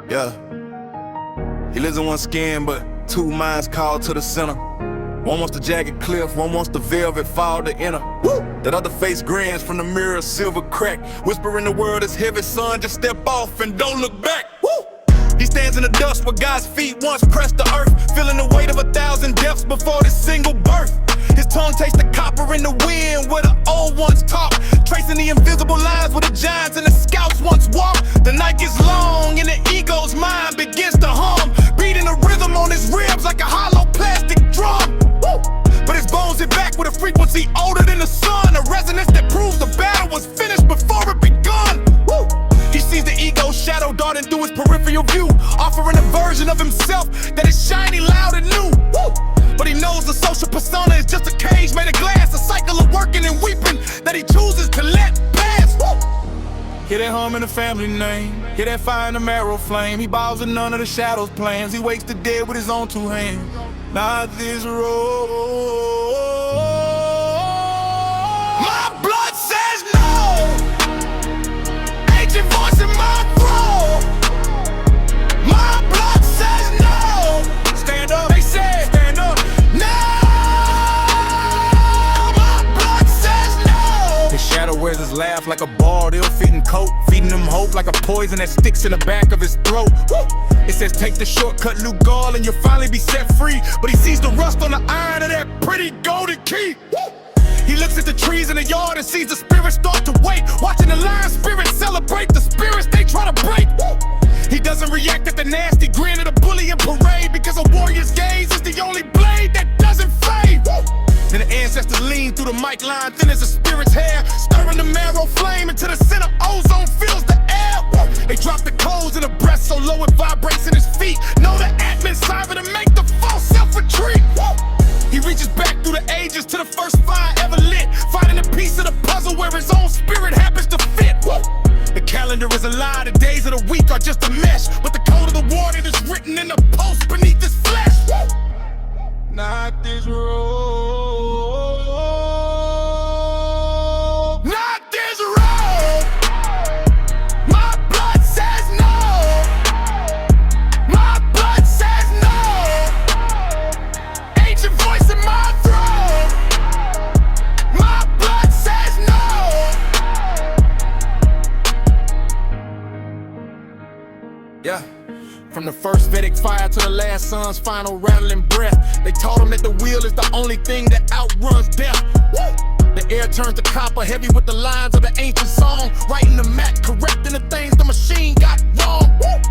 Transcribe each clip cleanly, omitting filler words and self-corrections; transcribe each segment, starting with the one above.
Yeah. He lives in one skin, but two minds called to the center. One wants the jagged cliff, one wants the velvet fall to enter. Woo! That other face grins from the mirror, silver crack, whispering the word is heavy, son, just step off and don't look back. Woo! He stands in the dust where God's feet once pressed the earth, feeling the weight of 1,000 deaths before this single birth. His tongue tastes the copper in the wind where the old ones talk, tracing the invisible lines where the giants and the scouts once walked. The night gets long and the ego's mind begins to hum, beating a rhythm on his ribs like a hollow plastic drum. Woo! But his bones hit back with a frequency older than the sun, a resonance that proves the battle was finished before it begun. Woo! He sees the ego's shadow darting through his peripheral view, offering a version of himself that is shiny, loud, and new. Woo! But he knows the social persona is just a cage made of glass, a cycle of working and weeping that he chooses to let pass. Woo! Hear that hum in the family name, hear that fire in the marrow flame. He bows in none of the shadows' plans, he wakes the dead with his own two hands. Not this road. My blood says no. Ancient voice in my throat. My blood says no. Stand up, they said. Stand up. No. My blood says no. His shadow wears his laugh like a bald, ill-fitting coat, feeding him hope like a poison that sticks in the back of his throat. Woo! It says take the shortcut, Lugal, and you'll finally be set free. But he sees the rust on the iron of that pretty golden key. Woo! He looks at the trees in the yard and sees the spirits start to wake, watching the lion spirits celebrate the spirits they try to break. Woo! He doesn't react at the nasty grin of the bully in parade, because a warrior's gaze is the only blade that doesn't fade. Woo! Then the ancestors lean through the mic line, thin as a spirit's hair, stirring the marrow flame into the center. Ozone fills the air. Woo! They drop the coals in the breast so low it vibrates in his feet. Know the Atman cipher to make the false self retreat. Woo! He reaches back through the ages to the first fire ever lit, finding a piece of the puzzle where his own spirit happens to fit. Woo! The calendar is a lie, the days of the week are just a mesh, but the code of the warrior is written in the post beneath his flesh. Woo! Not this road. Not this road. My blood says no. My blood says no. Ancient voice in my throat. My blood says no. Yeah. From the first Vedic fire to the last sun's final rattling breath, they taught him that the wheel is the only thing that outruns death. Woo! The air turns to copper, heavy with the lines of the ancient song, writing the map, correcting the things the machine got wrong. Woo!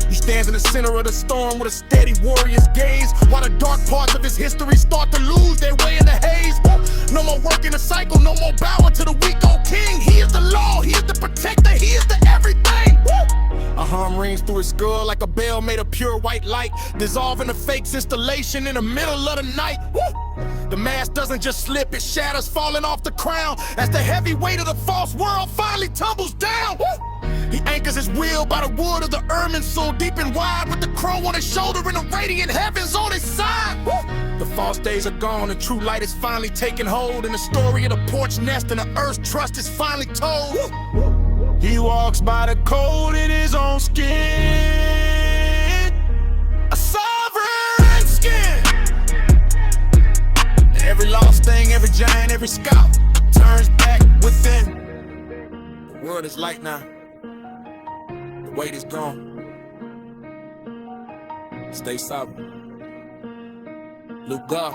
He stands in the center of the storm with a steady warrior's gaze, while the dark parts of his history start to lose their way in the haze. Woo! No more work in the cycle, no more bowing to the weak old king. He is the law, he is the protector, he is the everything. Woo! Aham rings through his skull like a bell made of pure white light, dissolving the fake's installation in the middle of the night. Woo! The mask doesn't just slip, it shatters, falling off the crown as the heavy weight of the false world finally tumbles down. Woo! He anchors his wheel by the wood of the Irminsul, deep and wide, with the crow on his shoulder and the radiant heavens on his side. Woo! The false days are gone, the true light is finally taking hold, and the story of the porch nest and the earth's trust is finally told. Woo! He walks by the code in his own skin, a sovereign skin. Every lost thing, every giant, every scout turns back within. The world is light now, the weight is gone. Stay sovereign. Lugal.